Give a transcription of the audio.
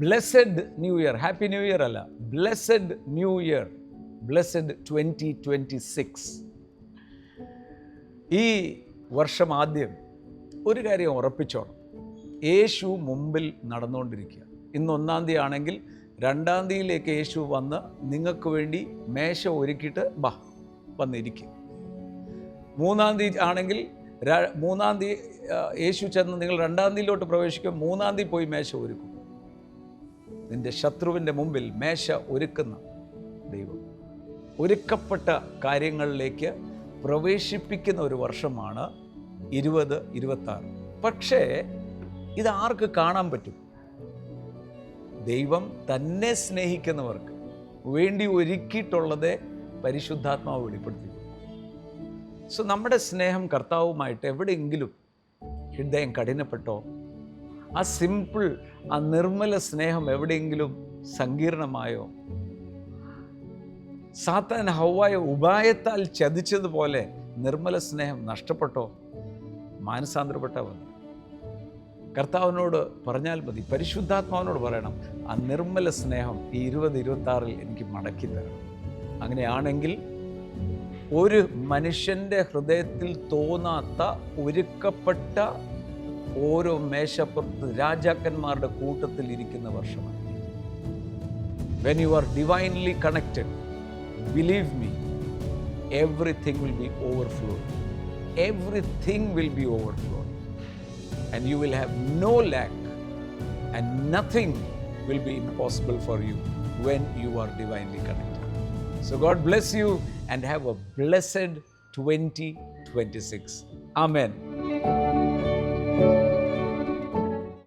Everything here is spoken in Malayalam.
Blessed new year. Happy new year അല്ല, ബ്ലെസ്സഡ് ന്യൂ ഇയർ, ബ്ലെസ്സഡ് 2026. ഈ വർഷം ആദ്യം ഒരു കാര്യം ഉറപ്പിച്ചോണം, യേശു മുമ്പിൽ നടന്നുകൊണ്ടിരിക്കുക. ഇന്ന് 1-ാം തീയതി ആണെങ്കിൽ 2-ാം തീയതിയിലേക്ക് യേശു വന്ന് നിങ്ങൾക്ക് വേണ്ടി മേശ ഒരുക്കിയിട്ട് വന്നിരിക്കും. 3-ാം തീയതി ആണെങ്കിൽ 3-ാം തീയതി യേശു ചെന്ന് നിങ്ങൾ 2-ാം തീയതിയിലോട്ട് പ്രവേശിക്കും. 3-ാം തീയതി പോയി മേശ ഒരുക്കും. നിന്റെ ശത്രുവിൻ്റെ മുമ്പിൽ മേശ ഒരുക്കുന്ന ദൈവം ഒരുക്കപ്പെട്ട കാര്യങ്ങളിലേക്ക് പ്രവേശിപ്പിക്കുന്ന ഒരു വർഷമാണ് 2026. പക്ഷേ ഇത് ആർക്ക് കാണാൻ പറ്റും? ദൈവം തന്നെ സ്നേഹിക്കുന്നവർക്ക് വേണ്ടി ഒരുക്കിയിട്ടുള്ളതേ പരിശുദ്ധാത്മാവ് വെളിപ്പെടുത്തി. സോ നമ്മുടെ സ്നേഹം കർത്താവുമായിട്ട് എവിടെയെങ്കിലും ഹൃദയം കഠിനപ്പെട്ടോ, ആ സിമ്പിൾ, ആ നിർമ്മല സ്നേഹം എവിടെയെങ്കിലും സങ്കീർണമായോ, സാത്താൻ ഹവ്വായെ ഉപായത്താൽ ചതിച്ചതുപോലെ നിർമ്മല സ്നേഹം നഷ്ടപ്പെട്ടോ, മാനസാന്തരപ്പെട്ടാൽ മതി. കർത്താവിനോട് പറഞ്ഞാൽ മതി, പരിശുദ്ധാത്മാവിനോട് പറയണം, ആ നിർമ്മല സ്നേഹം ഈ 2026 എനിക്ക് മടക്കി തരണം. അങ്ങനെയാണെങ്കിൽ ഒരു മനുഷ്യൻ്റെ ഹൃദയത്തിൽ തോന്നാത്ത ഒരുക്കപ്പെട്ട ഓരോ മേശപ്പുറത്ത് രാജാക്കന്മാരുടെ കൂട്ടത്തിൽ ഇരിക്കുന്ന വർഷമാണ്. When you are divinely connected, believe me, everything will be overflowed. Everything will be overflowed. And you will have no lack, and nothing will be impossible for you when you are divinely connected. So God bless you and have a blessed 2026. Amen.